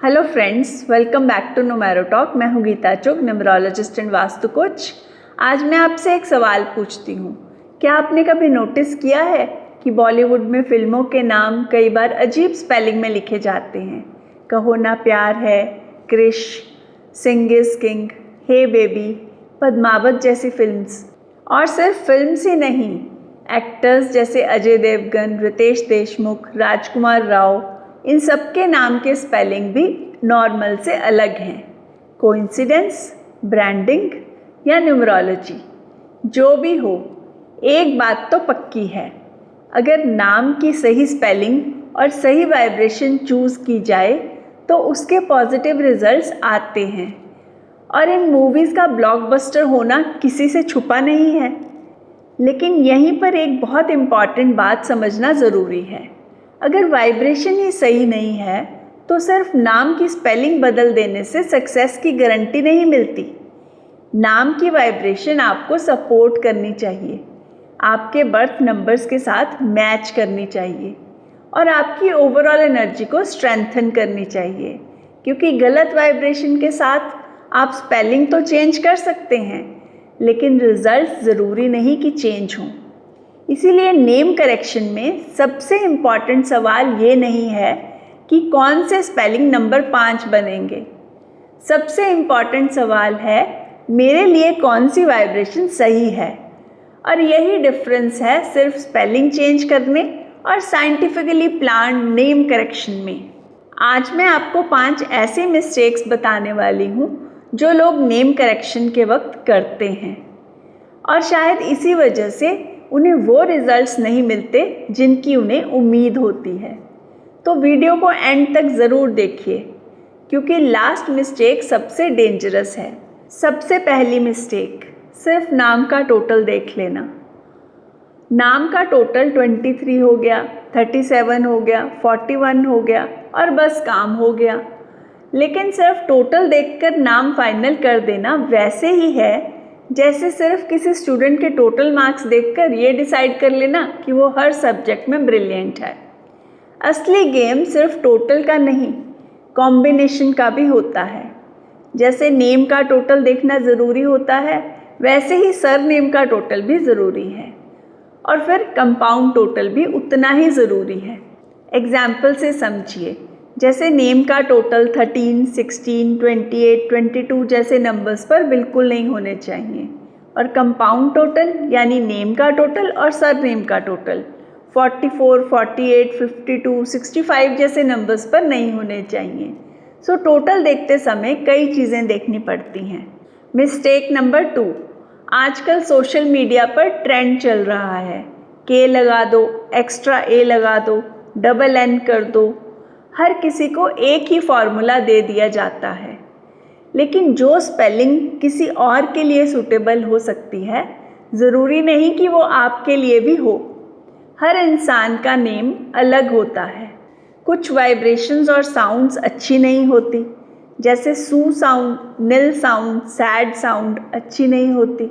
Hello friends, welcome back to numero talk. मैं हूँ गीता चुग, numerologist and vastu coach. आज मैं आपसे एक सवाल पूछती हूँ। क्या आपने कभी नोटिस किया है कि बॉलीवुड में फिल्मों के नाम कई बार अजीब स्पेलिंग में लिखे जाते हैं? कहो Naa Pyaar Hai, Krrish, Singh is king, hey baby, Padmaavat जैसी फिल्म्स। और सिर्फ फिल्म्स ही नहीं, एक्टर्स जैसे अजय देवगन, रितेश देशमुख, राजकुमार राव, इन सब के नाम के स्पेलिंग भी नॉर्मल से अलग हैं। कोइंसिडेंस, ब्रांडिंग या न्यूमरोलॉजी, जो भी हो, एक बात तो पक्की है, अगर नाम की सही स्पेलिंग और सही वाइब्रेशन चूज़ की जाए तो उसके पॉजिटिव रिजल्ट्स आते हैं। और इन मूवीज़ का ब्लॉकबस्टर होना किसी से छुपा नहीं है। लेकिन यहीं पर एक बहुत इम्पॉर्टेंट बात समझना ज़रूरी है। अगर वाइब्रेशन ही सही नहीं है तो सिर्फ नाम की स्पेलिंग बदल देने से सक्सेस की गारंटी नहीं मिलती। नाम की वाइब्रेशन आपको सपोर्ट करनी चाहिए, आपके बर्थ नंबर्स के साथ मैच करनी चाहिए और आपकी ओवरऑल एनर्जी को स्ट्रेंथन करनी चाहिए। क्योंकि गलत वाइब्रेशन के साथ आप स्पेलिंग तो चेंज कर सकते हैं, लेकिन रिजल्ट ज़रूरी नहीं कि चेंज हों। इसीलिए नेम करेक्शन में सबसे इम्पॉर्टेंट सवाल ये नहीं है कि कौन से स्पेलिंग नंबर 5 बनेंगे। सबसे इम्पॉर्टेंट सवाल है मेरे लिए कौन सी वाइब्रेशन सही है। और यही डिफरेंस है सिर्फ स्पेलिंग चेंज करने और साइंटिफिकली प्लान्ड नेम करेक्शन में। आज मैं आपको 5 ऐसे मिस्टेक्स बताने वाली हूँ जो लोग नेम करेक्शन के वक्त करते हैं और शायद इसी वजह से उन्हें वो रिजल्ट्स नहीं मिलते जिनकी उन्हें उम्मीद होती है। तो वीडियो को एंड तक ज़रूर देखिए, क्योंकि लास्ट मिस्टेक सबसे डेंजरस है। सबसे पहली मिस्टेक, सिर्फ नाम का टोटल देख लेना। नाम का टोटल 23 हो गया, 37 हो गया, 41 हो गया और बस काम हो गया। लेकिन सिर्फ टोटल देखकर नाम फाइनल कर देना वैसे ही है जैसे सिर्फ किसी स्टूडेंट के टोटल मार्क्स देखकर ये डिसाइड कर लेना कि वो हर सब्जेक्ट में ब्रिलियंट है। असली गेम सिर्फ टोटल का नहीं, कॉम्बिनेशन का भी होता है। जैसे नेम का टोटल देखना ज़रूरी होता है, वैसे ही सरनेम का टोटल भी ज़रूरी है और फिर कंपाउंड टोटल भी उतना ही ज़रूरी है। एग्जाम्पल से समझिए, जैसे नेम का टोटल 13, 16, 28, 22 जैसे नंबर्स पर बिल्कुल नहीं होने चाहिए और कंपाउंड टोटल यानी नेम का टोटल और सरनेम का टोटल 44, 48, 52, 65 जैसे नंबर्स पर नहीं होने चाहिए। सो टोटल देखते समय कई चीज़ें देखनी पड़ती हैं। मिस्टेक नंबर 2, आजकल सोशल मीडिया पर ट्रेंड चल रहा है, के लगा दो, एक्स्ट्रा ए लगा दो, डबल एन कर दो। हर किसी को एक ही फॉर्मूला दे दिया जाता है, लेकिन जो स्पेलिंग किसी और के लिए सूटेबल हो सकती है, ज़रूरी नहीं कि वो आपके लिए भी हो। हर इंसान का नेम अलग होता है। कुछ वाइब्रेशंस और साउंड्स अच्छी नहीं होती, जैसे सू साउंड, नील साउंड, सैड साउंड अच्छी नहीं होती,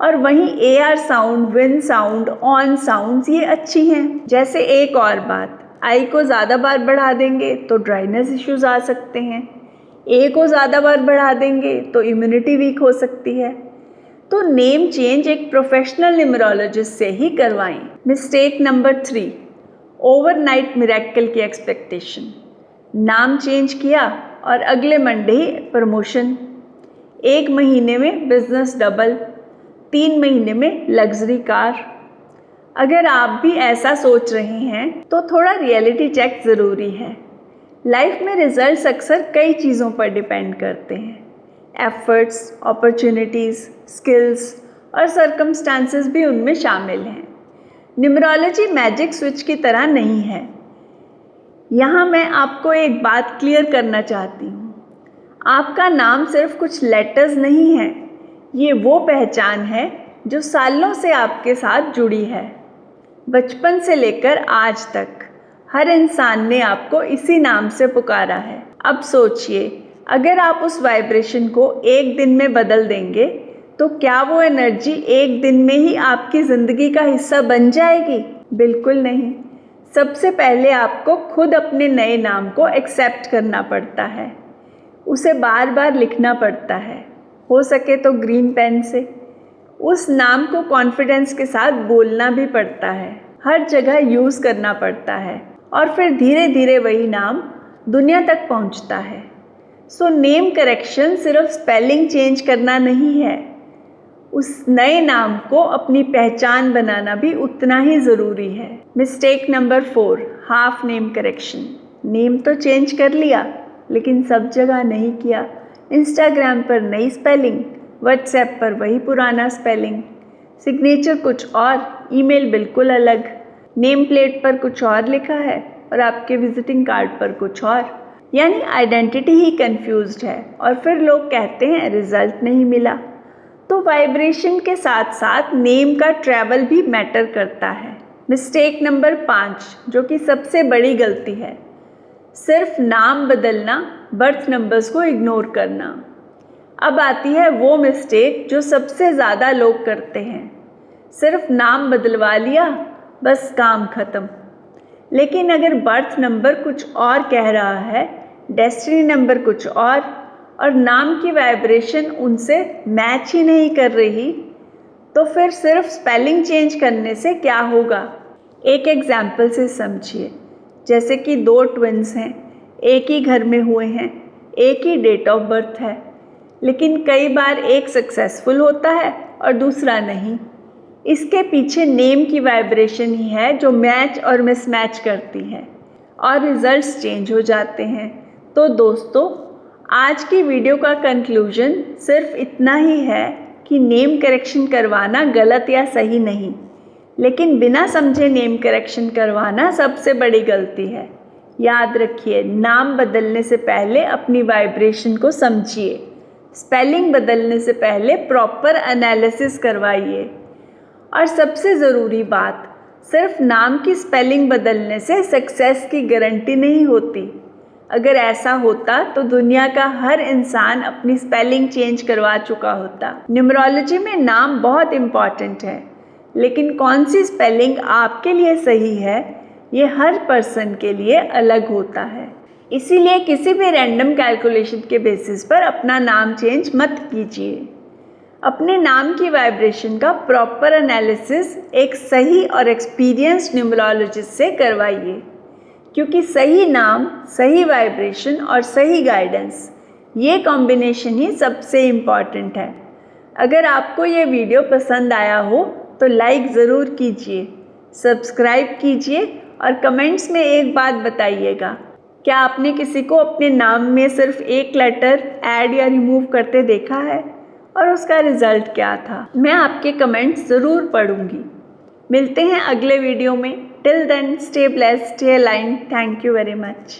और वहीं AR sound, win sound, on sounds ये अच्छी हैं। जैसे एक और बात, आई को ज़्यादा बार बढ़ा देंगे तो ड्राइनेस इश्यूज आ सकते हैं, ए को ज़्यादा बार बढ़ा देंगे तो इम्यूनिटी वीक हो सकती है। तो नेम चेंज एक प्रोफेशनल न्यूमरोलॉजिस्ट से ही करवाएं। मिस्टेक नंबर 3, ओवरनाइट मिरेकल की एक्सपेक्टेशन। नाम चेंज किया और अगले मंडे ही प्रमोशन, 1 महीने में बिजनेस डबल, 3 महीने में लग्जरी कार। अगर आप भी ऐसा सोच रहे हैं तो थोड़ा रियलिटी चेक ज़रूरी है। लाइफ में रिजल्ट्स अक्सर कई चीज़ों पर डिपेंड करते हैं। एफर्ट्स, अपॉर्चुनिटीज़, स्किल्स और सर्कमस्टांसेस भी उनमें शामिल हैं। न्यूमरोलॉजी मैजिक स्विच की तरह नहीं है। यहाँ मैं आपको एक बात क्लियर करना चाहती हूँ, आपका नाम सिर्फ कुछ लेटर्स नहीं है, ये वो पहचान है जो सालों से आपके साथ जुड़ी है। बचपन से लेकर आज तक हर इंसान ने आपको इसी नाम से पुकारा है। अब सोचिए, अगर आप उस वाइब्रेशन को एक दिन में बदल देंगे तो क्या वो एनर्जी एक दिन में ही आपकी ज़िंदगी का हिस्सा बन जाएगी? बिल्कुल नहीं। सबसे पहले आपको खुद अपने नए नाम को एक्सेप्ट करना पड़ता है, उसे बार बार लिखना पड़ता है, हो सके तो ग्रीन पेन से। उस नाम को कॉन्फिडेंस के साथ बोलना भी पड़ता है, हर जगह यूज़ करना पड़ता है और फिर धीरे धीरे वही नाम दुनिया तक पहुंचता है। सो नेम करेक्शन सिर्फ स्पेलिंग चेंज करना नहीं है, उस नए नाम को अपनी पहचान बनाना भी उतना ही ज़रूरी है। Mistake number 4, half name correction. Name तो चेंज कर लिया लेकिन सब जगह नहीं किया। इंस्टाग्राम पर नई स्पेलिंग, व्हाट्सएप पर वही पुराना स्पेलिंग, सिग्नेचर कुछ और, ईमेल बिल्कुल अलग, नेम प्लेट पर कुछ और लिखा है और आपके विजिटिंग कार्ड पर कुछ और, यानी आइडेंटिटी ही कंफ्यूज्ड है। और फिर लोग कहते हैं रिजल्ट नहीं मिला। तो वाइब्रेशन के साथ साथ नेम का ट्रैवल भी मैटर करता है। मिस्टेक नंबर 5, जो कि सबसे बड़ी गलती है, सिर्फ नाम बदलना, बर्थ नंबर्स को इग्नोर करना। अब आती है वो मिस्टेक जो सबसे ज़्यादा लोग करते हैं। सिर्फ नाम बदलवा लिया, बस काम ख़त्म। लेकिन अगर बर्थ नंबर कुछ और कह रहा है, डेस्टिनी नंबर कुछ और नाम की वाइब्रेशन उनसे मैच ही नहीं कर रही, तो फिर सिर्फ स्पेलिंग चेंज करने से क्या होगा। एक एग्जाम्पल से समझिए। जैसे कि 2 ट्विन्स हैं, एक ही घर में हुए हैं, एक ही डेट ऑफ बर्थ है, लेकिन कई बार एक सक्सेसफुल होता है और दूसरा नहीं। इसके पीछे नेम की वाइब्रेशन ही है जो मैच और मिसमैच करती है और रिजल्ट्स चेंज हो जाते हैं। तो दोस्तों, आज की वीडियो का कंक्लूजन सिर्फ इतना ही है कि नेम करेक्शन करवाना गलत या सही नहीं, लेकिन बिना समझे नेम करेक्शन करवाना सबसे बड़ी गलती है। याद रखिए, नाम बदलने से पहले अपनी वाइब्रेशन को समझिए, स्पेलिंग बदलने से पहले प्रॉपर एनालिसिस करवाइए और सबसे ज़रूरी बात, सिर्फ नाम की स्पेलिंग बदलने से सक्सेस की गारंटी नहीं होती। अगर ऐसा होता तो दुनिया का हर इंसान अपनी स्पेलिंग चेंज करवा चुका होता। न्यूमरोलॉजी में नाम बहुत इम्पॉर्टेंट है, लेकिन कौन सी स्पेलिंग आपके लिए सही है, ये हर पर्सन के लिए अलग होता है। इसीलिए किसी भी रैंडम कैलकुलेशन के बेसिस पर अपना नाम चेंज मत कीजिए। अपने नाम की वाइब्रेशन का प्रॉपर एनालिसिस एक सही और एक्सपीरियंस्ड न्यूमरोलॉजिस्ट से करवाइए, क्योंकि सही नाम, सही वाइब्रेशन और सही गाइडेंस, ये कॉम्बिनेशन ही सबसे इम्पॉर्टेंट है। अगर आपको ये वीडियो पसंद आया हो तो लाइक ज़रूर कीजिए, सब्सक्राइब कीजिए और कमेंट्स में एक बात बताइएगा, क्या आपने किसी को अपने नाम में सिर्फ एक लेटर ऐड या रिमूव करते देखा है और उसका रिज़ल्ट क्या था। मैं आपके कमेंट्स ज़रूर पढ़ूंगी। मिलते हैं अगले वीडियो में। Till then, stay blessed, stay aligned. Thank you very much.